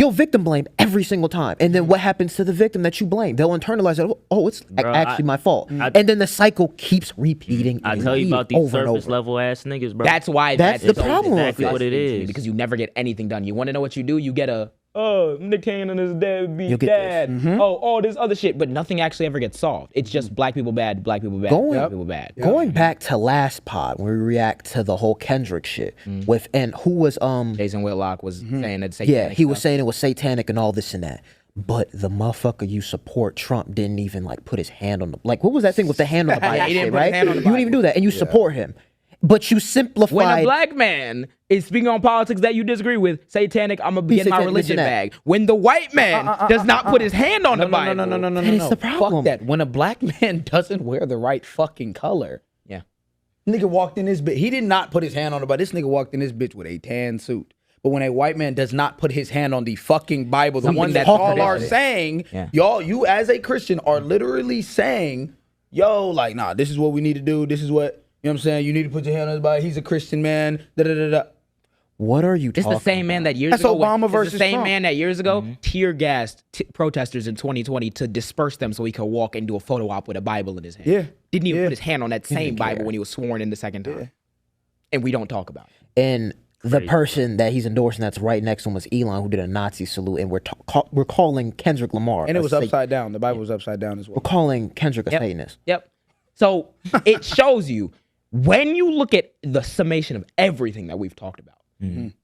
you'll victim blame every single time. And then what happens to the victim that you blame? They'll internalize it. Oh, it's actually my fault. And then the cycle keeps repeating. I tell you about these surface level ass niggas, bro. That's why that's the problem. Exactly what it is. Because you never get anything done. You want to know what you do? You get a Nick Cannon is dead, be dad. All this other shit, but nothing actually ever gets solved. It's just black people bad, black people bad, black people bad. Going back to last pod when we react to the whole Kendrick shit with and who was Jason Whitlock was saying that he was saying it was satanic and all this and that. But the motherfucker you support, Trump, didn't even like put his hand on the what was that thing with the hand on the Bible? He didn't shit, put his right? hand on the You didn't even do that, and you support him. But you simplified. When a black man is speaking on politics that you disagree with, satanic, I'm gonna get my religion bag. When the white man does not put his hand on the Bible, no. It's the problem. Fuck that. When a black man doesn't wear the right fucking color. Yeah. Nigga walked in this bitch. He did not put his hand on the Bible. This nigga walked in this bitch with a tan suit. But when a white man does not put his hand on the fucking Bible, the one that y'all are saying, y'all, you as a Christian are literally saying, yo, like, nah, this is what we need to do. This is what, you know what I'm saying? You need to put your hand on his Bible. He's a Christian man. What are you talking It's the same man that years That's ago. Obama versus the same Trump. man that years ago tear gassed protesters in 2020 to disperse them so he could walk and do a photo op with a Bible in his hand. Yeah. Didn't even put his hand on that same Bible when he was sworn in the second time. Yeah. And we don't talk about it. And the person that he's endorsing that's right next to him was Elon, who did a Nazi salute, and we're calling Kendrick Lamar. And it was upside down. The Bible was upside down as well. We're calling Kendrick a Satanist. Yep. So it shows you, when you look at the summation of everything that we've talked about,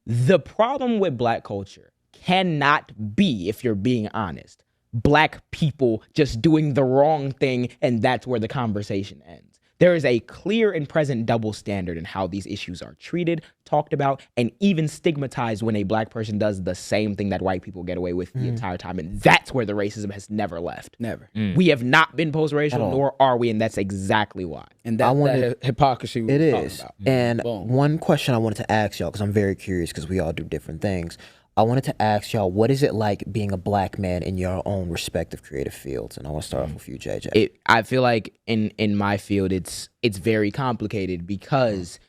the problem with black culture cannot be, if you're being honest, black people just doing the wrong thing and that's where the conversation ends. There is a clear and present double standard in how these issues are treated, talked about, and even stigmatized when a black person does the same thing that white people get away with the entire time. And that's where the racism has never left. Never. We have not been post-racial, nor are we, and that's exactly why. And that hypocrisy we were talking about. And one question I wanted to ask y'all, because I'm very curious, because we all do different things. I wanted to ask y'all, what is it like being a black man in your own respective creative fields? And I want to start off with you, JJ. I feel like in my field, it's very complicated because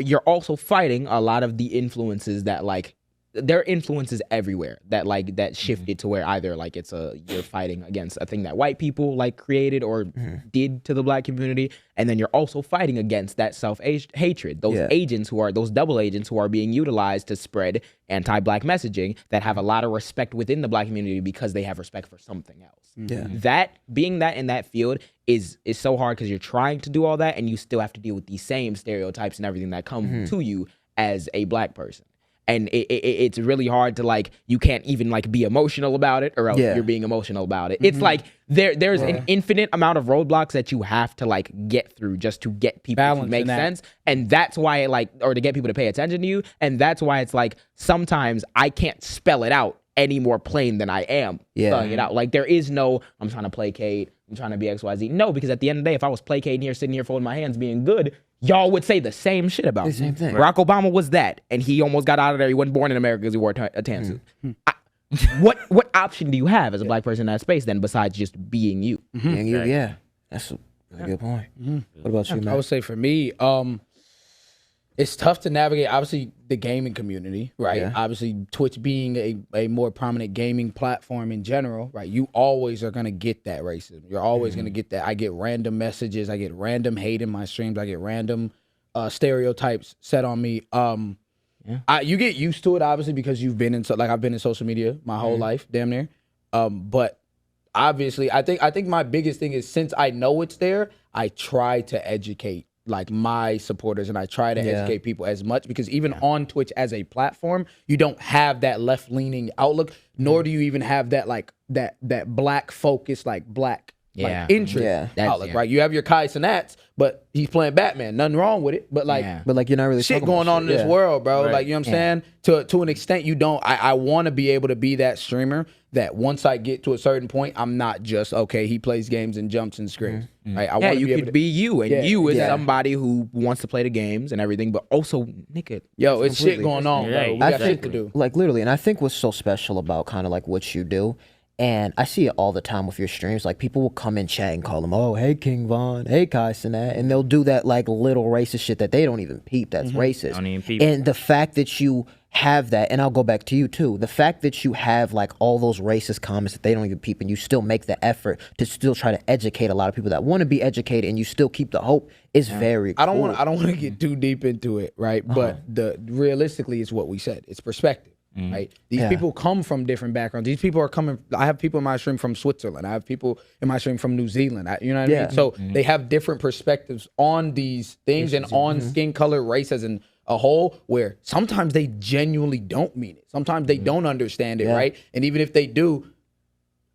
you're also fighting a lot of the influences that there are influences everywhere that shifted to where either you're fighting against a thing that white people created or did to the black community, and then you're also fighting against that self-hatred, those agents those double agents who are being utilized to spread anti-black messaging that have a lot of respect within the black community because they have respect for something else. That being that in that field is so hard because you're trying to do all that and you still have to deal with these same stereotypes and everything that come to you as a black person. And it's really hard to you can't even be emotional about it or else you're being emotional about it. It's there's an infinite amount of roadblocks that you have to get through just to get people to make sense. And that's why or to get people to pay attention to you. And that's why it's sometimes I can't spell it out any more plain than I am spelling it out. There is no, I'm trying to placate, I'm trying to be XYZ. No, because at the end of the day, if I was placating here, sitting here, folding my hands, being good, y'all would say the same shit about me. Same thing. Barack Obama was that, and he almost got out of there. He wasn't born in America because he wore a tan suit. What option do you have as a black person in that space then besides just being you? Being you, yeah. That's a really good point. What about you, man? I would say for me, it's tough to navigate, obviously, the gaming community, right? Yeah. Obviously, Twitch being a more prominent gaming platform in general, right? You always are going to get that racism. You're always going to get that. I get random messages. I get random hate in my streams. I get random stereotypes set on me. You get used to it, obviously, because you've been in, I've been in social media my whole life, damn near. But obviously, I think my biggest thing is since I know it's there, I try to educate my supporters, and I try to educate people as much, because even on Twitch as a platform, you don't have that left-leaning outlook, nor do you even have that that black focus, black interest outlook, right? You have your Kai Cenats, but he's playing Batman. Nothing wrong with it, but you're not really shit going on in this world, bro. Right. You know what I'm saying? To an extent, you don't. I want to be able to be that streamer that once I get to a certain point, I'm not just he plays games and jumps and screams. Right? I want to be able to be you, and you is somebody who wants to play the games and everything, but also nigga, it's shit going on, bro. We got shit to do. Literally, and I think what's so special about kind of what you do, And I see it all the time with your streams. Like people will come in chat and call them, oh, hey King Von, hey Kai Cenat, and they'll do that like little racist shit that they don't even peep. That's racist. Don't even peep. And the fact that you have that, and I'll go back to you too. The fact that you have like all those racist comments that they don't even peep, and you still make the effort to still try to educate a lot of people that want to be educated, and you still keep the hope is very. I don't want to get too deep into it, right? But realistically, it's what we said. It's perspective. Right, these people come from different backgrounds. These people are coming. I have people in my stream from Switzerland. I have people in my stream from New Zealand. You know what I mean? So they have different perspectives on these things and on skin color, race as a whole. Where sometimes they genuinely don't mean it. Sometimes they don't understand it, right? And even if they do,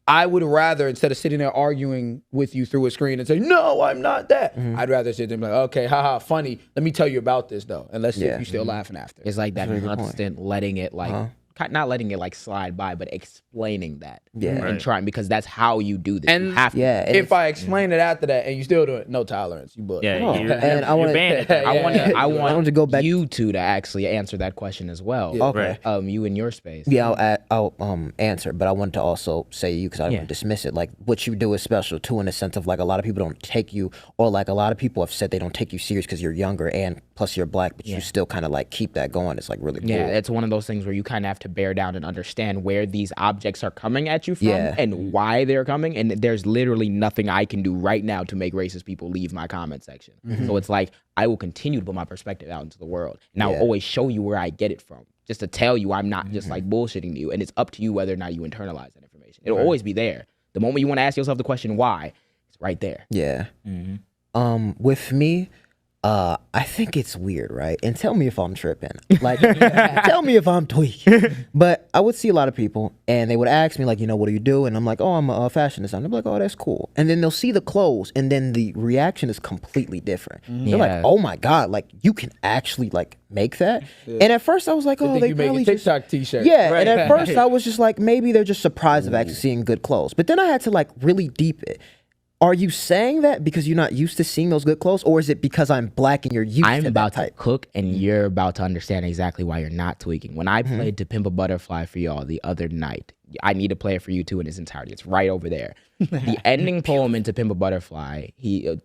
I would rather, instead of sitting there arguing with you through a screen and say, no, I'm not that, I'd rather sit there and be like, okay, haha, funny. Let me tell you about this, though. And let's see if you're still laughing after. It's like that constant letting it like, not letting it like slide by, but explaining that. And trying, because that's how you do this. And you have to. If I explain it after that and you still do it, no tolerance. You book. And I want to go back. You two to actually answer that question as well. Okay. You in your space. Yeah, I'll answer, but I wanted to also say you because I don't want to dismiss it. Like what you do is special too, in the sense of like a lot of people don't take you, or like a lot of people have said they don't take you serious because you're younger and plus you're black, but you still kind of like keep that going. It's like really cool. Yeah, it's one of those things where you kind of have to bear down and understand where these objects are coming at you from and why they're coming. And there's literally nothing I can do right now to make racist people leave my comment section. So it's like, I will continue to put my perspective out into the world. And I will always show you where I get it from, just to tell you I'm not just like bullshitting you. And it's up to you whether or not you internalize that information. It'll always be there. The moment you want to ask yourself the question, why, it's right there. Yeah. With me, I think it's weird, right? And tell me if I'm tripping. Like, tell me if I'm tweaking. But I would see a lot of people, and they would ask me, like, you know, what do you do? And I'm like, oh, I'm a fashion designer. They're like, oh, that's cool. And then they'll see the clothes, and then the reaction is completely different. They're like, oh my God, like, you can actually, like, make that? And at first I was like, oh, they you make probably a TikTok t-shirt. Yeah, and at first I was just like, maybe they're just surprised of actually seeing good clothes. But then I had to, like, really deep it. Are you saying that because you're not used to seeing those good clothes, or is it because I'm black and you're used to that I'm about type? to cook, and you're about to understand exactly why you're not tweaking. When I played To Pimp a Butterfly for y'all the other night, I need to play it for you too in its entirety. It's right over there. The ending poem in To Pimp a Butterfly,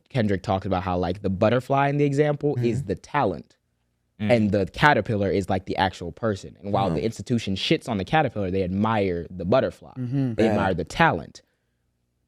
Kendrick talks about how like the butterfly in the example is the talent. And the caterpillar is like the actual person. And while the institution shits on the caterpillar, they admire the butterfly. They admire the talent.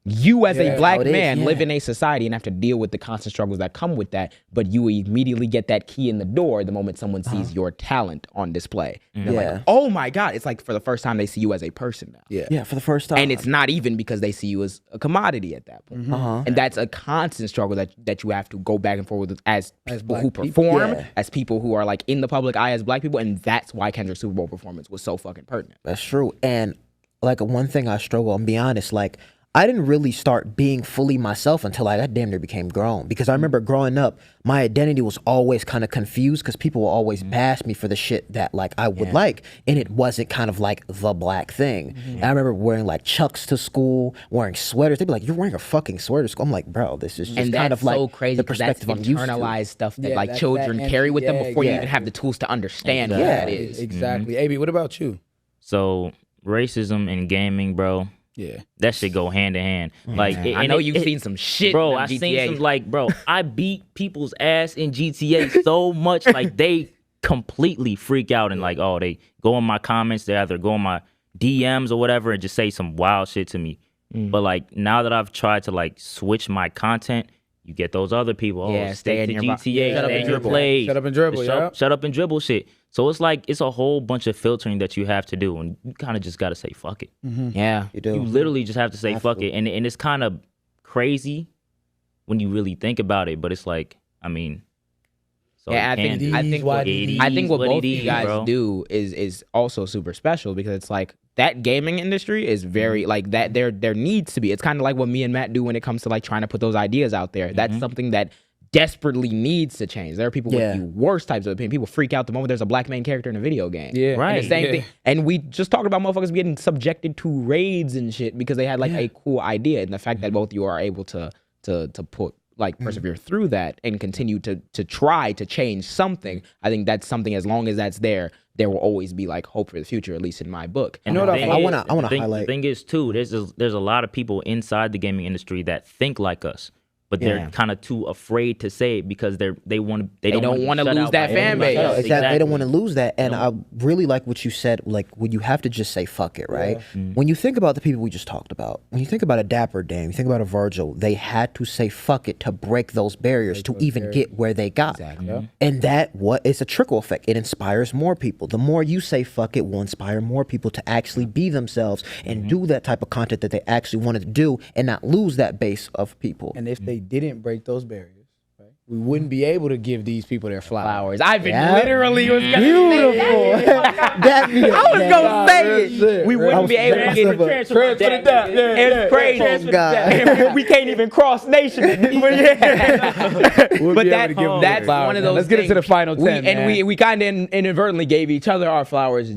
You as a black man live in a society and have to deal with the constant struggles that come with that, but you immediately get that key in the door the moment someone sees your talent on display. They're like, oh my God. It's like for the first time they see you as a person now. Yeah, for the first time. And it's not even because they see you as a commodity at that point. And that's a constant struggle that you have to go back and forth with as people who perform, as people who are like in the public eye as black people. And that's why Kendrick's Super Bowl performance was so fucking pertinent. That's true. And like one thing I struggle, I'm be honest, like I didn't really start being fully myself until I damn near became grown. Because I remember growing up, my identity was always kind of confused because people will always bash me for the shit that like I would like. And it wasn't kind of like the black thing. And I remember wearing like Chucks to school, wearing sweaters. They'd be like, you're wearing a fucking sweater to school. I'm like, bro, this is just kind of like so crazy, the perspective that's I'm used to. Internalized stuff that like children carry with them before you even have the tools to understand what that is. Exactly. AB, what about you? So racism in gaming, bro. Yeah, that shit go hand in hand. Like, I know you've seen some shit, bro. I seen some like, bro. I beat people's ass in GTA so much, like they completely freak out and like, oh, they go in my comments. They either go in my DMs or whatever and just say some wild shit to me. But like now that I've tried to like switch my content, you get those other people. Oh, stay to GTA, shut up and dribble. Shut up and dribble. Shut up and dribble shit. So it's like it's a whole bunch of filtering that you have to do, and you kind of just gotta say fuck it. Yeah, you do. You literally just have to say fuck it, and it's kind of crazy when you really think about it. But it's like, I mean, so I think what both of you guys do is also super special, because it's like that gaming industry is very like that. There needs to be. It's kind of like what me and Matt do when it comes to like trying to put those ideas out there. That's something that desperately needs to change. There are people with the worst types of opinion. People freak out the moment there's a black main character in a video game. Yeah, right. And the same thing. And we just talked about motherfuckers getting subjected to raids and shit because they had like a cool idea. And the fact that both of you are able to put like persevere through that and continue to try to change something. I think that's something, as long as that's there, there will always be like hope for the future, at least in my book. And You know the what thing I is- wanna the thing- highlight- The thing is too, there's a lot of people inside the gaming industry that think like us, but they're Yeah. kind of too afraid to say it because they don't don't wanna wanna be shut lose out that by fan everybody base. else. Exactly. They don't want to Exactly. lose that. And I really like what you said, like when you have to just say fuck it, right? When you think about the people we just talked about, when you think about a Dapper Dan, you think about a Virgil, they had to say fuck it to break those barriers to even get where they got. Exactly. And it's a trickle effect. It inspires more people. The more you say fuck it will inspire more people to actually be themselves and do that type of content that they actually wanted to do and not lose that base of people. And if they didn't break those barriers, right, we wouldn't be able to give these people their flowers. I've been Yeah. literally was gonna Beautiful. That I was gonna say That's it. it, We right? wouldn't be able to get Transfer to the depth. It's crazy. Oh, God. We can't even cross nations. We'll but be able to give them that's flowers, one of man. those Let's get into the things. final 10, And man. we kind of inadvertently gave each other our flowers